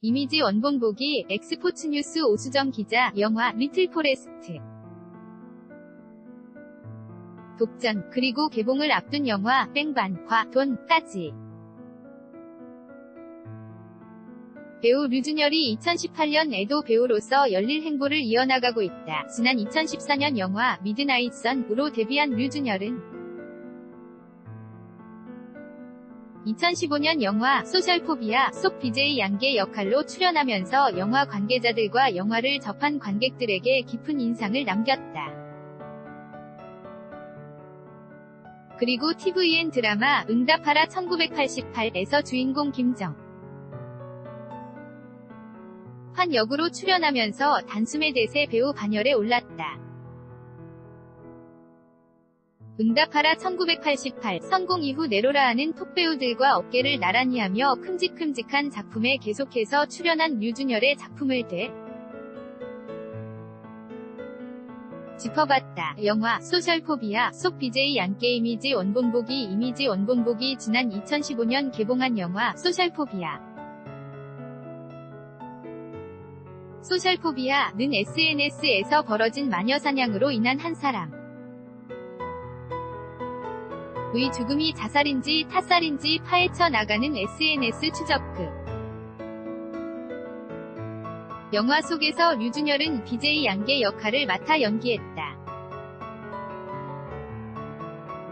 이미지 원본 보기, 엑스포츠뉴스 오수정 기자, 영화 리틀 포레스트. 독전, 그리고 개봉을 앞둔 영화 뺑반과 돈까지. 배우 류준열이 2018년에도 배우로서 열릴 행보를 이어나가고 있다. 지난 2014년 영화 미드나잇 선으로 데뷔한 류준열은 2015년 영화 소셜포비아 속 BJ 양계 역할로 출연하면서 영화 관계자들과 영화를 접한 관객들에게 깊은 인상을 남겼다. 그리고 TVN 드라마 응답하라 1988에서 주인공 김정환 역으로 출연하면서 단숨에 대세 배우 반열에 올랐다. 응답하라 1988 성공 이후 내로라하는 톱배우들과 어깨를 나란히 하며 큼직큼직한 작품에 계속해서 출연한 류준열의 작품을 짚어봤다. 영화 소셜포비아 속 BJ 양계 이미지 원본 보기 지난 2015년 개봉한 영화 소셜포비아는 SNS에서 벌어진 마녀사냥으로 인한 한 사람의 죽음이 자살인지 타살인지 파헤쳐 나가는 SNS 추적극. 영화 속에서 류준열은 BJ 양계 역할을 맡아 연기했다.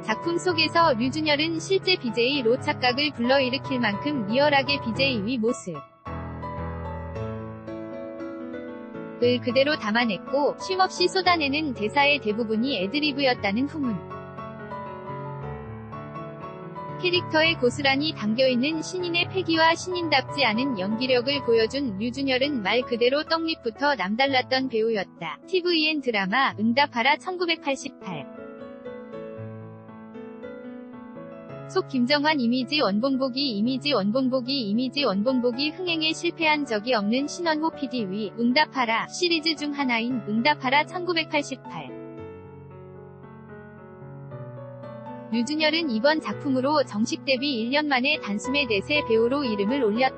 작품 속에서 류준열은 실제 BJ로 착각을 불러일으킬 만큼 리얼하게 BJ의 모습을 그대로 담아냈고 쉼없이 쏟아내는 대사의 대부분이 애드리브였다는 후문. 캐릭터에 고스란히 담겨있는 신인의 패기와 신인답지 않은 연기력을 보여준 류준열은 말 그대로 떡잎부터 남달랐던 배우였다. TVN 드라마 응답하라 1988 속 김정환 이미지 원본 보기 흥행에 실패한 적이 없는 신원호 PD의 응답하라 시리즈 중 하나인 응답하라 1988. 류준열은 이번 작품으로 정식 데뷔 1년 만에 단숨에 대세 배우로 이름을 올렸다.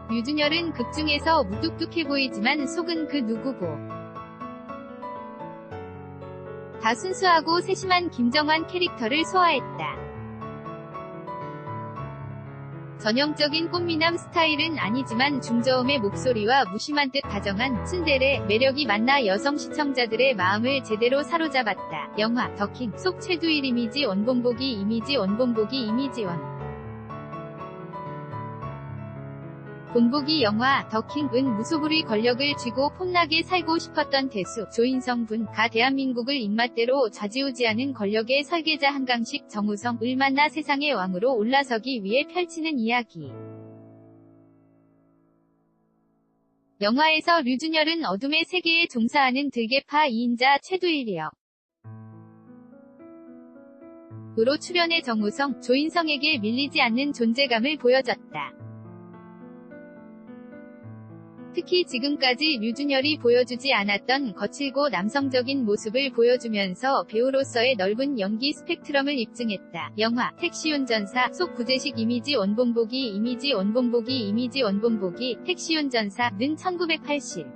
류준열은 극중에서 무뚝뚝해 보이지만 속은 그 누구보 다 순수하고 세심한 김정환 캐릭터를 소화했다. 전형적인 꽃미남 스타일은 아니지만 중저음의 목소리와 무심한 듯 다정한 츤데레 매력이 만나 여성 시청자들의 마음을 제대로 사로잡았다. 영화 더킹 속 최두일 이미지 원본 보기 본보기 영화 더킹은 무소불위 권력을 쥐고 폼나게 살고 싶었던 대수 조인성 군가 대한민국을 입맛대로 좌지우지하는 권력의 설계자 한강식 정우성을 만나 세상의 왕으로 올라서기 위해 펼치는 이야기. 영화에서 류준열은 어둠의 세계에 종사하는 들개파 2인자 최두일 역으로 출연해 정우성, 조인성에게 밀리지 않는 존재감을 보여줬다. 특히 지금까지 류준열이 보여주지 않았던 거칠고 남성적인 모습을 보여주면서 배우로서의 넓은 연기 스펙트럼을 입증했다. 영화 택시운전사 속 구제식 이미지 원본 보기 택시운전사는 1980년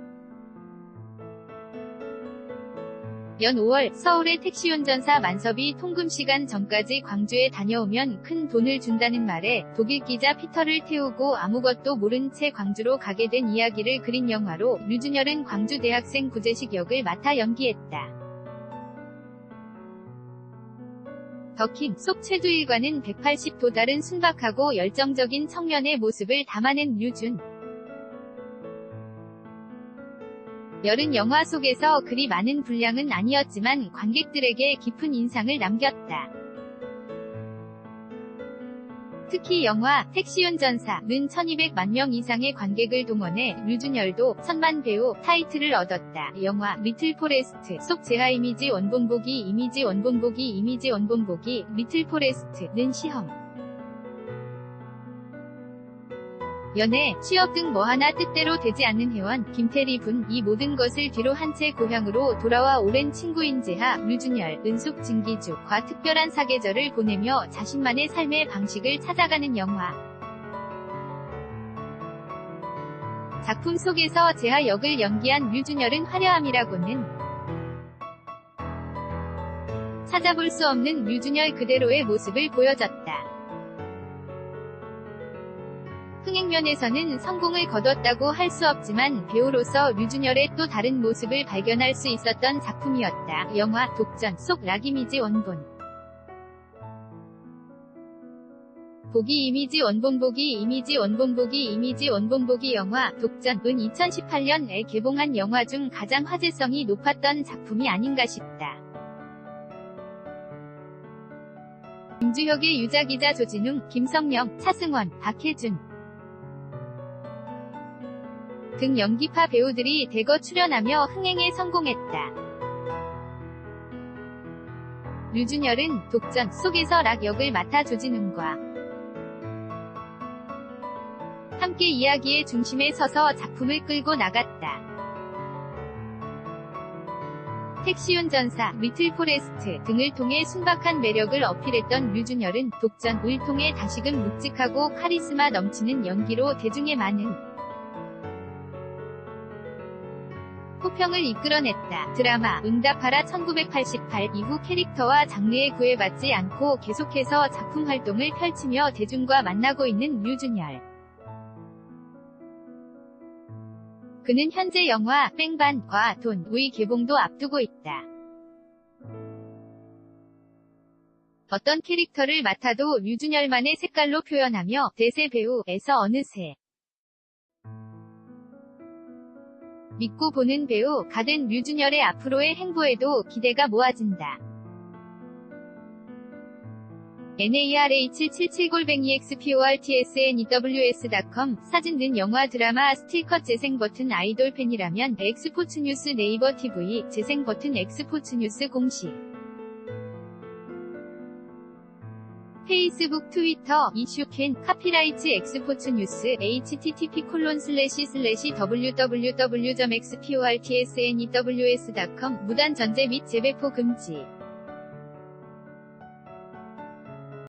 5월 서울의 택시운전사 만섭이 통금시간 전까지 광주에 다녀오면 큰 돈을 준다는 말에 독일 기자 피터를 태우고 아무것도 모른 채 광주로 가게 된 이야기를 그린 영화로 류준열은 광주 대학생 구제식 역을 맡아 연기했다. 더킹 속 최두일과는 180도 다른 순박하고 열정적인 청년의 모습을 담아낸 류준열은 영화 속에서 그리 많은 분량은 아니었지만 관객들에게 깊은 인상을 남겼다. 특히 영화 택시운전사는 1200만 명 이상의 관객을 동원해 류준열도 천만 배우 타이틀을 얻었다. 영화 리틀 포레스트 속 재하 이미지 원본 보기 리틀 포레스트는 시험, 연애, 취업 등 뭐 하나 뜻대로 되지 않는 회원 김태리 분 이 모든 것을 뒤로 한 채 고향으로 돌아와 오랜 친구인 재하, 류준열, 은숙, 진기주과 특별한 사계절을 보내며 자신만의 삶의 방식을 찾아가는 영화. 작품 속에서 재하 역을 연기한 류준열은 화려함이라고는 찾아볼 수 없는 류준열 그대로의 모습을 보여줬다. 흥행면에서는 성공을 거뒀다고 할 수 없지만 배우로서 류준열의 또 다른 모습을 발견할 수 있었던 작품이었다. 영화 독전 속 락 이미지 원본 보기 이미지 원본 보기 이미지 원본 보기 이미지 원본 보기 영화 독전은 2018년에 개봉한 영화 중 가장 화제성이 높았던 작품이 아닌가 싶다. 김주혁의 유자기자 조진웅, 김성령, 차승원, 박해준 등 연기파 배우들이 대거 출연하며 흥행에 성공했다. 류준열은 독전 속에서 락 역을 맡아 조진웅과 함께 이야기의 중심에 서서 작품을 끌고 나갔다. 택시운전사, 리틀 포레스트 등을 통해 순박한 매력을 어필했던 류준열은 독전을 통해 다시금 묵직하고 카리스마 넘치는 연기로 대중의 많은 호평을 이끌어냈다. 드라마 응답하라 1988 이후 캐릭터와 장르에 구애받지 않고 계속해서 작품 활동을 펼치며 대중과 만나고 있는 류준열. 그는 현재 영화 뺑반과 돈의 개봉도 앞두고 있다. 어떤 캐릭터를 맡아도 류준열만의 색깔로 표현하며 대세 배우에서 어느새 믿고 보는 배우가 된 류준열의 앞으로의 행보에도 기대가 모아진다. narh777@exportsnews.com 사진 등 영화 드라마 스틸컷 재생 버튼 아이돌 팬이라면 엑스포츠 뉴스 네이버 TV 재생 버튼 엑스포츠 뉴스 공식 페이스북 트위터 이슈캔 카피라이츠 엑스포츠 뉴스 http://www.exportsnews.com 무단 전제 및 재배포 금지